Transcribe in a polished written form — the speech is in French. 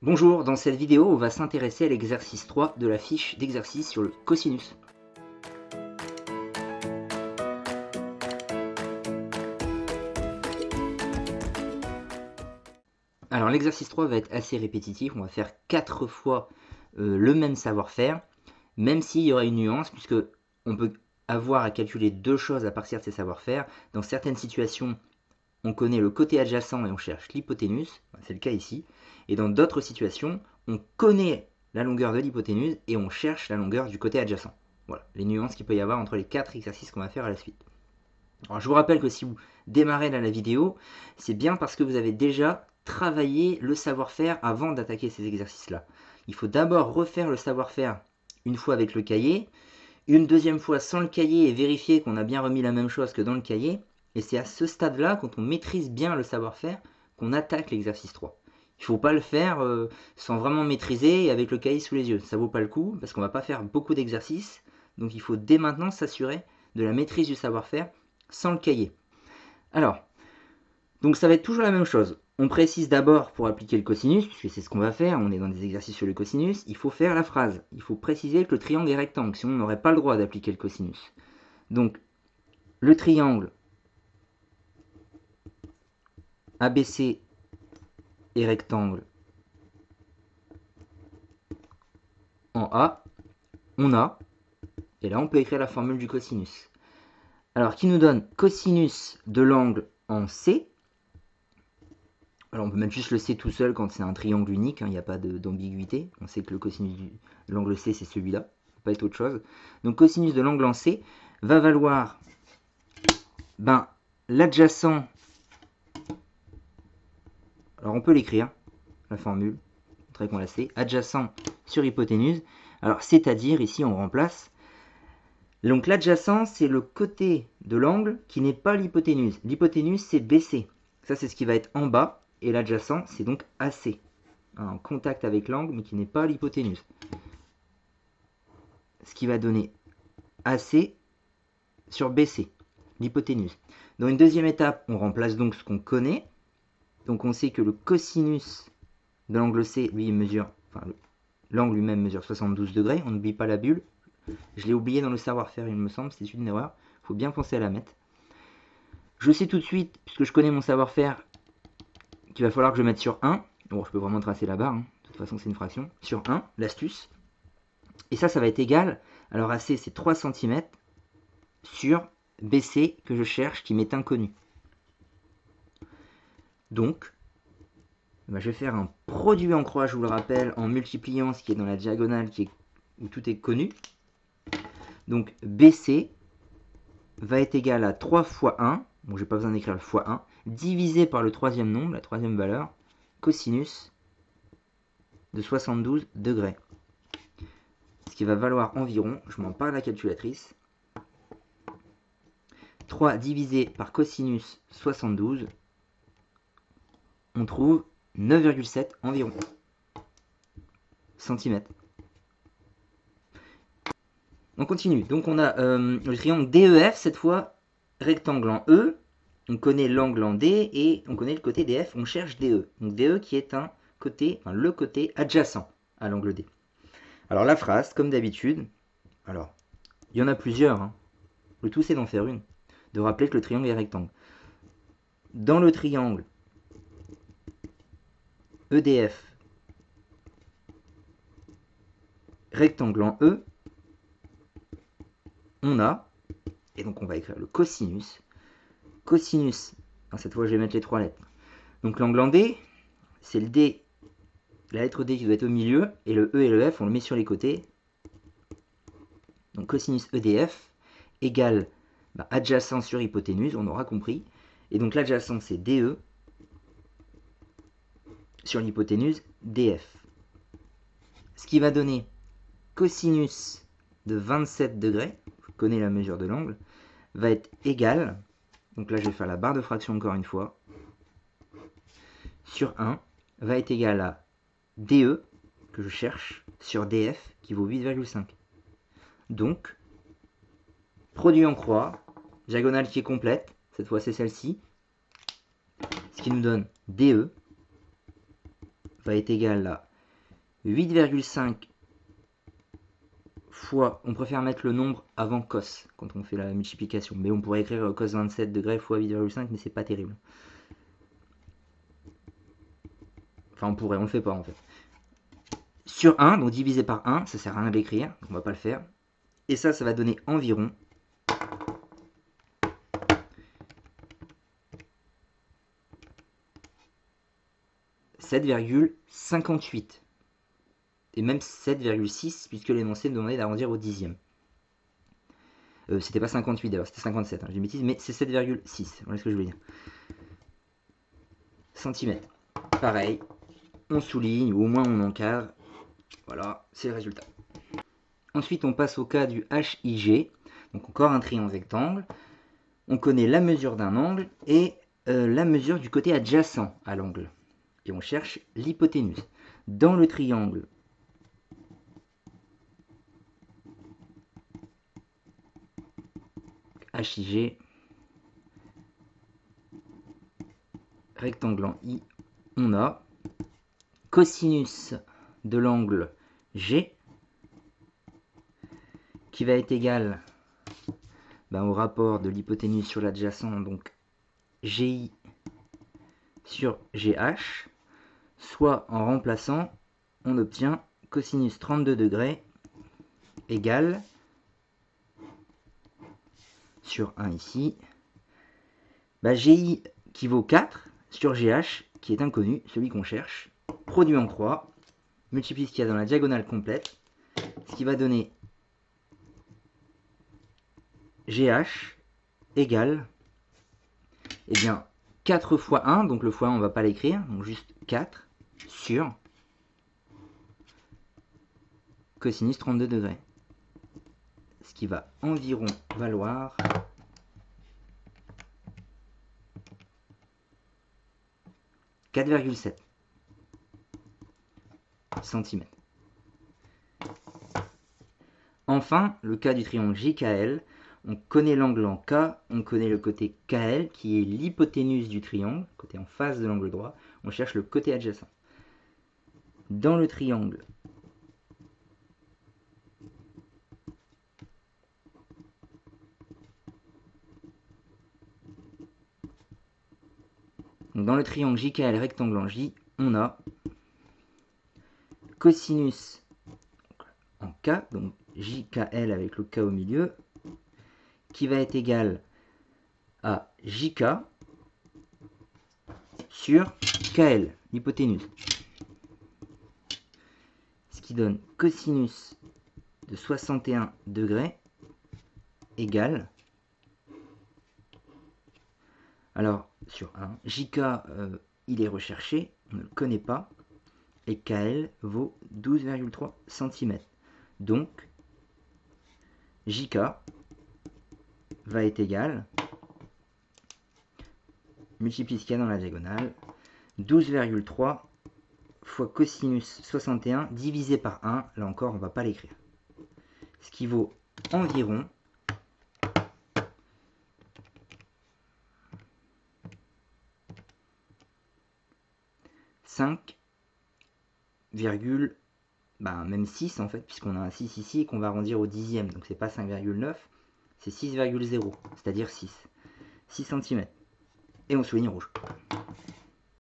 Bonjour, dans cette vidéo, on va s'intéresser à l'exercice 3 de la fiche d'exercice sur le cosinus. Alors l'exercice 3 va être assez répétitif, on va faire 4 fois le même savoir-faire, même s'il y aura une nuance, puisque on peut avoir à calculer deux choses à partir de ces savoir-faire. Dans certaines situations, on connaît le côté adjacent et on cherche l'hypoténuse, c'est le cas ici, et dans d'autres situations, on connaît la longueur de l'hypoténuse et on cherche la longueur du côté adjacent. Voilà, les nuances qu'il peut y avoir entre les 4 exercices qu'on va faire à la suite. Alors je vous rappelle que si vous démarrez là la vidéo, c'est bien parce que vous avez déjà travaillé le savoir-faire avant d'attaquer ces exercices-là. Il faut d'abord refaire le savoir-faire une fois avec le cahier, une deuxième fois sans le cahier et vérifier qu'on a bien remis la même chose que dans le cahier. Et c'est à ce stade-là, quand on maîtrise bien le savoir-faire, qu'on attaque l'exercice 3. Il ne faut pas le faire sans vraiment maîtriser et avec le cahier sous les yeux. Ça ne vaut pas le coup parce qu'on ne va pas faire beaucoup d'exercices. Donc il faut dès maintenant s'assurer de la maîtrise du savoir-faire sans le cahier. Alors, donc ça va être toujours la même chose. On précise d'abord pour appliquer le cosinus, puisque c'est ce qu'on va faire, on est dans des exercices sur le cosinus, il faut faire la phrase. Il faut préciser que le triangle est rectangle, sinon on n'aurait pas le droit d'appliquer le cosinus. Donc, le triangle ABC est rectangle en A, on a, et là on peut écrire la formule du cosinus. Alors, qui nous donne cosinus de l'angle en C. Alors, on peut mettre juste le C tout seul quand c'est un triangle unique, il n'y a pas d'ambiguïté. On sait que le cosinus de l'angle C, c'est celui-là, pas être autre chose. Donc, cosinus de l'angle en C va valoir l'adjacent. Alors, on peut l'écrire, la formule, très qu'on la sait, adjacent sur hypoténuse. Alors, c'est-à-dire, ici, on remplace. Donc, l'adjacent, c'est le côté de l'angle qui n'est pas l'hypoténuse. L'hypoténuse, c'est BC. Ça, c'est ce qui va être en bas. Et l'adjacent, c'est donc AC. En contact avec l'angle, mais qui n'est pas l'hypoténuse. Ce qui va donner AC sur BC, l'hypoténuse. Dans une deuxième étape, on remplace donc ce qu'on connaît. Donc, on sait que le cosinus de l'angle C, lui, mesure, l'angle lui-même mesure 72 degrés. On n'oublie pas la bulle. Je l'ai oublié dans le savoir-faire, il me semble, c'est une erreur. Il faut bien penser à la mettre. Je sais tout de suite, puisque je connais mon savoir-faire, qu'il va falloir que je mette sur 1. Bon, je peux vraiment tracer la barre, hein. De toute façon c'est une fraction. Sur 1, l'astuce. Et ça va être égal, alors AC c'est 3 cm sur BC que je cherche, qui m'est inconnu. Donc, je vais faire un produit en croix, je vous le rappelle, en multipliant ce qui est dans la diagonale où tout est connu. Donc BC va être égal à 3 fois 1, bon j'ai pas besoin d'écrire le fois 1, divisé par le troisième nombre, la troisième valeur, cosinus de 72 degrés. Ce qui va valoir environ, je m'en parle à la calculatrice, 3 divisé par cosinus 72, on trouve 9,7 environ centimètres. On continue. Donc on a le triangle DEF, cette fois rectangle en E. On connaît l'angle en D et on connaît le côté DF. On cherche DE. Donc DE qui est le côté adjacent à l'angle D. Alors la phrase, comme d'habitude, alors il y en a plusieurs. Hein. Le tout c'est d'en faire une. De rappeler que le triangle est rectangle. Dans le triangle EDF, rectangle en E, on a, et donc on va écrire le cosinus. Cosinus, cette fois je vais mettre les 3 lettres. Donc l'angle en D, c'est le D, la lettre D qui doit être au milieu, et le E et le F, on le met sur les côtés. Donc cosinus EDF égale adjacent sur hypoténuse, on aura compris. Et donc l'adjacent c'est DE sur l'hypoténuse DF. Ce qui va donner cosinus de 27 degrés, je connais la mesure de l'angle, va être égal, donc là je vais faire la barre de fraction encore une fois, sur 1 va être égal à DE, que je cherche, sur DF, qui vaut 8,5. Donc, produit en croix, diagonale qui est complète, cette fois c'est celle-ci, ce qui nous donne DE va être égal à 8,5 fois, on préfère mettre le nombre avant cos quand on fait la multiplication, mais on pourrait écrire cos 27 degrés fois 8,5, mais c'est pas terrible. Enfin, on pourrait, on le fait pas en fait. Sur 1, donc divisé par 1, ça sert à rien d'écrire, on va pas le faire. Et ça va donner environ 7,58. Et même 7,6 puisque l'énoncé me demandait d'arrondir au dixième. C'était pas 58 d'ailleurs, c'était 57, hein, j'ai une bêtise, mais c'est 7,6, voilà ce que je voulais dire. Centimètres. Pareil, on souligne, ou au moins on encadre. Voilà, c'est le résultat. Ensuite, on passe au cas du HIG, donc encore un triangle rectangle. On connaît la mesure d'un angle et la mesure du côté adjacent à l'angle. Et on cherche l'hypoténuse. Dans le triangle HIG, rectangle en I, on a cosinus de l'angle G qui va être égal au rapport de l'hypoténuse sur l'adjacent, donc GI sur GH, soit en remplaçant, on obtient cosinus 32 degrés égale, sur 1 ici, GI qui vaut 4 sur GH qui est inconnu, celui qu'on cherche, produit en croix, multiplie ce qu'il y a dans la diagonale complète, ce qui va donner GH égale, 4 fois 1, donc le fois 1 on ne va pas l'écrire, donc juste 4 sur cosinus 32 degrés. Ce qui va environ valoir 4,7 cm. Enfin, le cas du triangle JKL, on connaît l'angle en K, on connaît le côté KL qui est l'hypoténuse du triangle, côté en face de l'angle droit, on cherche le côté adjacent. Dans le triangle JKL rectangle en J, on a cosinus en K, donc JKL avec le K au milieu, qui va être égal à JK sur KL, l'hypoténuse. Ce qui donne cosinus de 61 degrés égale, alors sur 1, JK il est recherché, on ne le connaît pas, et KL vaut 12,3 cm. Donc JK va être égal, multiplie ce qu'il y a dans la diagonale, 12,3 fois cosinus 61 divisé par 1, là encore on ne va pas l'écrire. Ce qui vaut environ 5, même 6 en fait, puisqu'on a un 6 ici et qu'on va arrondir au dixième, donc c'est pas 5,9, c'est 6,0, c'est-à-dire 6 cm. Et on souligne rouge.